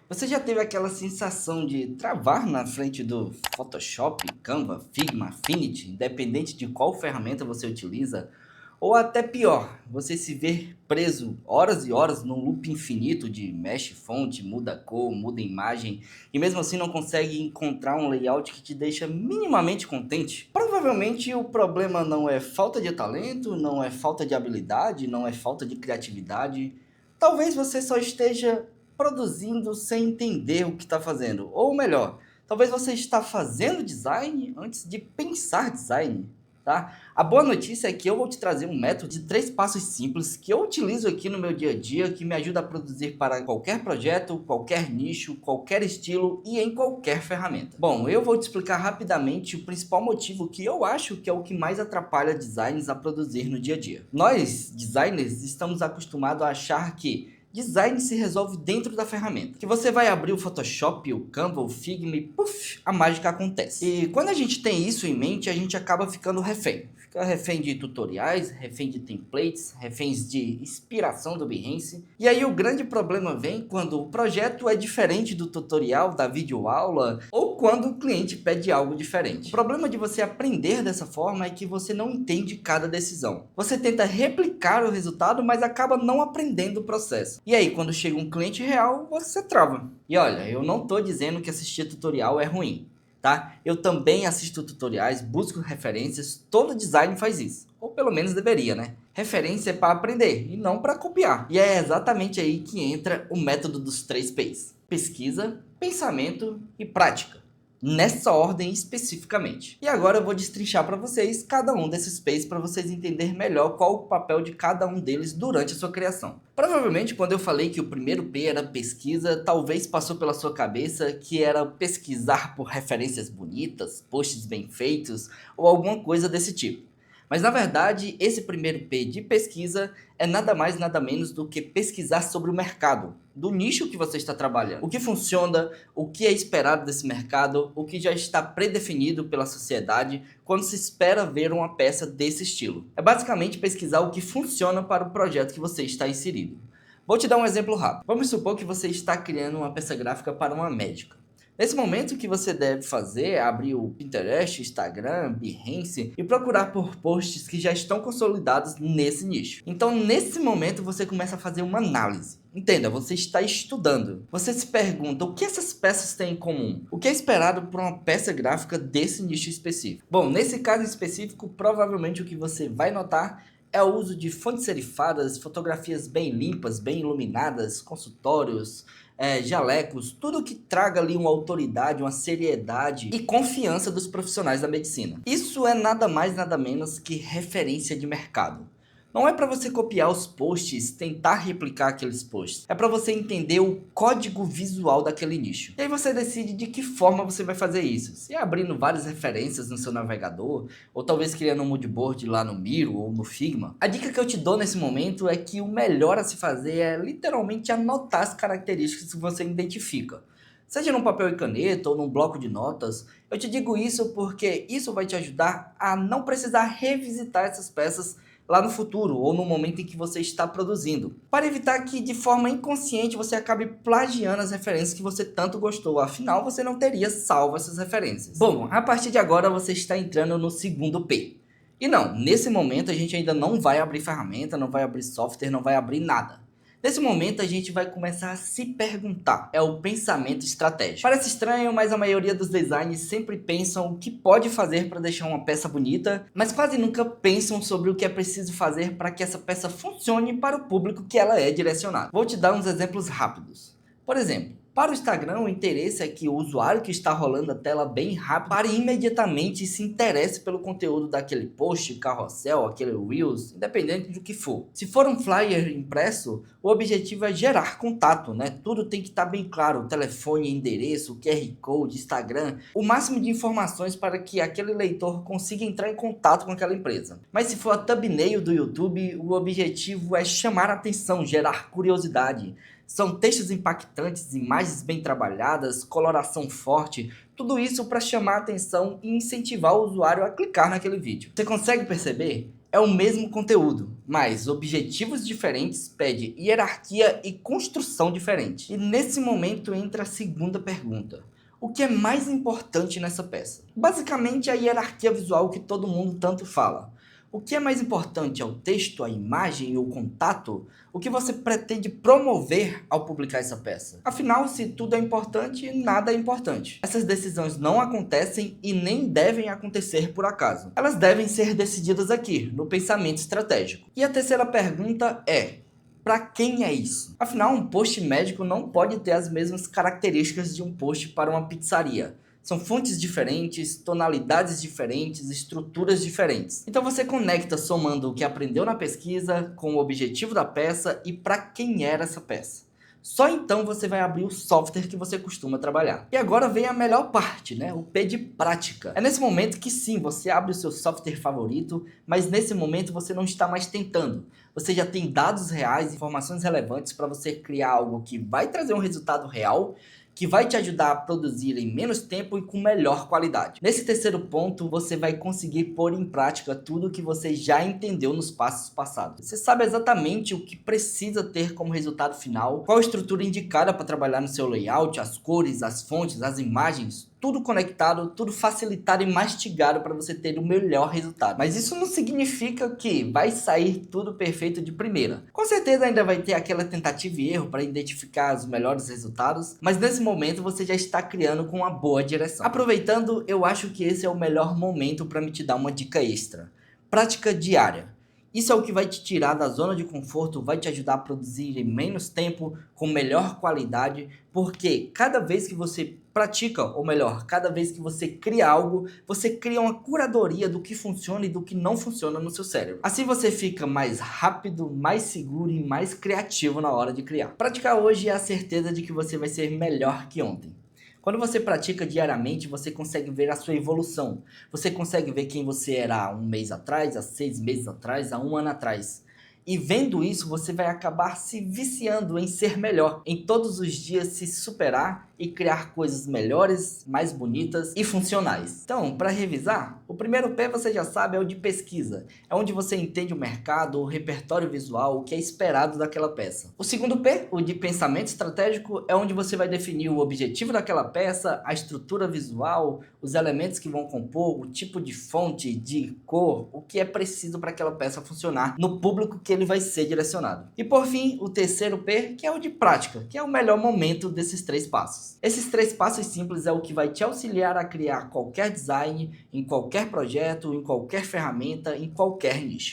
Você já teve aquela sensação de travar na frente do Photoshop, Canva, Figma, Affinity, independente de qual ferramenta você utiliza? Ou até pior, você se ver preso horas e horas num loop infinito de mexe fonte, muda cor, muda imagem e mesmo assim não consegue encontrar um layout que te deixa minimamente contente? Provavelmente o problema não é falta de talento, não é falta de habilidade, não é falta de criatividade. Talvez você só esteja produzindo sem entender o que está fazendo. Ou melhor, talvez você está fazendo design antes de pensar design, tá? A boa notícia é que eu vou te trazer um método de 3 passos simples que eu utilizo aqui no meu dia a dia, que me ajuda a produzir para qualquer projeto, qualquer nicho, qualquer estilo e em qualquer ferramenta. Bom, eu vou te explicar rapidamente o principal motivo que eu acho que é o que mais atrapalha designers a produzir no dia a dia. Nós, designers, estamos acostumados a achar que design se resolve dentro da ferramenta. Que você vai abrir o Photoshop, o Canva, o Figma e puff, a mágica acontece. E quando a gente tem isso em mente, a gente acaba ficando refém. Fica refém de tutoriais, refém de templates, reféns de inspiração do Behance. E aí o grande problema vem quando o projeto é diferente do tutorial, da videoaula, ou quando o cliente pede algo diferente. O problema de você aprender dessa forma é que você não entende cada decisão. Você tenta replicar o resultado, mas acaba não aprendendo o processo. E aí, quando chega um cliente real, você trava. E olha, eu não estou dizendo que assistir tutorial é ruim, tá? Eu também assisto tutoriais, busco referências, todo design faz isso. Ou pelo menos deveria, né? Referência é para aprender e não para copiar. E é exatamente aí que entra o método dos 3Ps. Pesquisa, pensamento e prática. Nessa ordem especificamente. E agora eu vou destrinchar para vocês cada um desses Ps para vocês entenderem melhor qual o papel de cada um deles durante a sua criação. Provavelmente quando eu falei que o primeiro P era pesquisa, talvez passou pela sua cabeça que era pesquisar por referências bonitas, posts bem feitos ou alguma coisa desse tipo. Mas na verdade, esse primeiro P de pesquisa é nada mais nada menos do que pesquisar sobre o mercado, do nicho que você está trabalhando. O que funciona, o que é esperado desse mercado, o que já está predefinido pela sociedade quando se espera ver uma peça desse estilo. É basicamente pesquisar o que funciona para o projeto que você está inserido. Vou te dar um exemplo rápido. Vamos supor que você está criando uma peça gráfica para uma médica. Nesse momento, o que você deve fazer é abrir o Pinterest, Instagram, Behance e procurar por posts que já estão consolidados nesse nicho. Então, nesse momento, você começa a fazer uma análise. Entenda, você está estudando. Você se pergunta o que essas peças têm em comum? O que é esperado por uma peça gráfica desse nicho específico? Bom, nesse caso específico, provavelmente o que você vai notar é o uso de fontes serifadas, fotografias bem limpas, bem iluminadas, consultórios, jalecos, tudo que traga ali uma autoridade, uma seriedade e confiança dos profissionais da medicina. Isso é nada mais nada menos que referência de mercado. Não é para você copiar os posts, tentar replicar aqueles posts. É para você entender o código visual daquele nicho. E aí você decide de que forma você vai fazer isso. Se é abrindo várias referências no seu navegador, ou talvez criando um moodboard lá no Miro ou no Figma. A dica que eu te dou nesse momento é que o melhor a se fazer é literalmente anotar as características que você identifica. Seja num papel e caneta ou num bloco de notas, eu te digo isso porque isso vai te ajudar a não precisar revisitar essas peças lá no futuro ou no momento em que você está produzindo, para evitar que de forma inconsciente você acabe plagiando as referências que você tanto gostou, afinal você não teria salvo essas referências. Bom, a partir de agora você está entrando no segundo P. E não, nesse momento a gente ainda não vai abrir ferramenta, não vai abrir software, não vai abrir nada. Nesse momento a gente vai começar a se perguntar, é o pensamento estratégico. Parece estranho, mas a maioria dos designers sempre pensam o que pode fazer para deixar uma peça bonita, mas quase nunca pensam sobre o que é preciso fazer para que essa peça funcione para o público que ela é direcionada. Vou te dar uns exemplos rápidos. Por exemplo, para o Instagram, o interesse é que o usuário que está rolando a tela bem rápido pare imediatamente e se interesse pelo conteúdo daquele post, carrossel, aquele Reels, independente do que for. Se for um flyer impresso, o objetivo é gerar contato, né? Tudo tem que estar bem claro, telefone, endereço, QR Code, Instagram, o máximo de informações para que aquele leitor consiga entrar em contato com aquela empresa. Mas se for a thumbnail do YouTube, o objetivo é chamar a atenção, gerar curiosidade. São textos impactantes, imagens bem trabalhadas, coloração forte, tudo isso para chamar a atenção e incentivar o usuário a clicar naquele vídeo. Você consegue perceber? É o mesmo conteúdo, mas objetivos diferentes pedem hierarquia e construção diferente. E nesse momento entra a segunda pergunta. O que é mais importante nessa peça? Basicamente a hierarquia visual que todo mundo tanto fala. O que é mais importante é o texto, a imagem e o contato? O que você pretende promover ao publicar essa peça? Afinal, se tudo é importante, nada é importante. Essas decisões não acontecem e nem devem acontecer por acaso. Elas devem ser decididas aqui, no pensamento estratégico. E a terceira pergunta é: para quem é isso? Afinal, um post médico não pode ter as mesmas características de um post para uma pizzaria. São fontes diferentes, tonalidades diferentes, estruturas diferentes. Então você conecta somando o que aprendeu na pesquisa com o objetivo da peça e para quem era essa peça. Só então você vai abrir o software que você costuma trabalhar. E agora vem a melhor parte, né? O P de prática. É nesse momento que sim, você abre o seu software favorito, mas nesse momento você não está mais tentando. Você já tem dados reais, informações relevantes para você criar algo que vai trazer um resultado real, que vai te ajudar a produzir em menos tempo e com melhor qualidade. Nesse terceiro ponto, você vai conseguir pôr em prática tudo que você já entendeu nos passos passados. Você sabe exatamente o que precisa ter como resultado final, qual a estrutura indicada para trabalhar no seu layout, as cores, as fontes, as imagens, tudo conectado, tudo facilitado e mastigado para você ter o melhor resultado. Mas isso não significa que vai sair tudo perfeito de primeira. Com certeza ainda vai ter aquela tentativa e erro para identificar os melhores resultados, mas nesse momento você já está criando com uma boa direção. Aproveitando, eu acho que esse é o melhor momento para me te dar uma dica extra. Prática diária. Isso é o que vai te tirar da zona de conforto, vai te ajudar a produzir em menos tempo, com melhor qualidade, porque cada vez que você pratica, ou melhor, cada vez que você cria algo, você cria uma curadoria do que funciona e do que não funciona no seu cérebro. Assim você fica mais rápido, mais seguro e mais criativo na hora de criar. Praticar hoje é a certeza de que você vai ser melhor que ontem. Quando você pratica diariamente, você consegue ver a sua evolução. Você consegue ver quem você era há um mês atrás, há 6 meses atrás, há um ano atrás. E vendo isso, você vai acabar se viciando em ser melhor, em todos os dias se superar e criar coisas melhores, mais bonitas e funcionais. Então, para revisar, o primeiro P você já sabe é o de pesquisa. É onde você entende o mercado, o repertório visual, o que é esperado daquela peça. O segundo P, o de pensamento estratégico, é onde você vai definir o objetivo daquela peça, a estrutura visual, os elementos que vão compor, o tipo de fonte, de cor, o que é preciso para aquela peça funcionar no público que ele vai ser direcionado. E por fim, o terceiro P, que é o de prática, que é o melhor momento desses 3 passos. Esses 3 passos simples é o que vai te auxiliar a criar qualquer design, em qualquer projeto, em qualquer ferramenta, em qualquer nicho.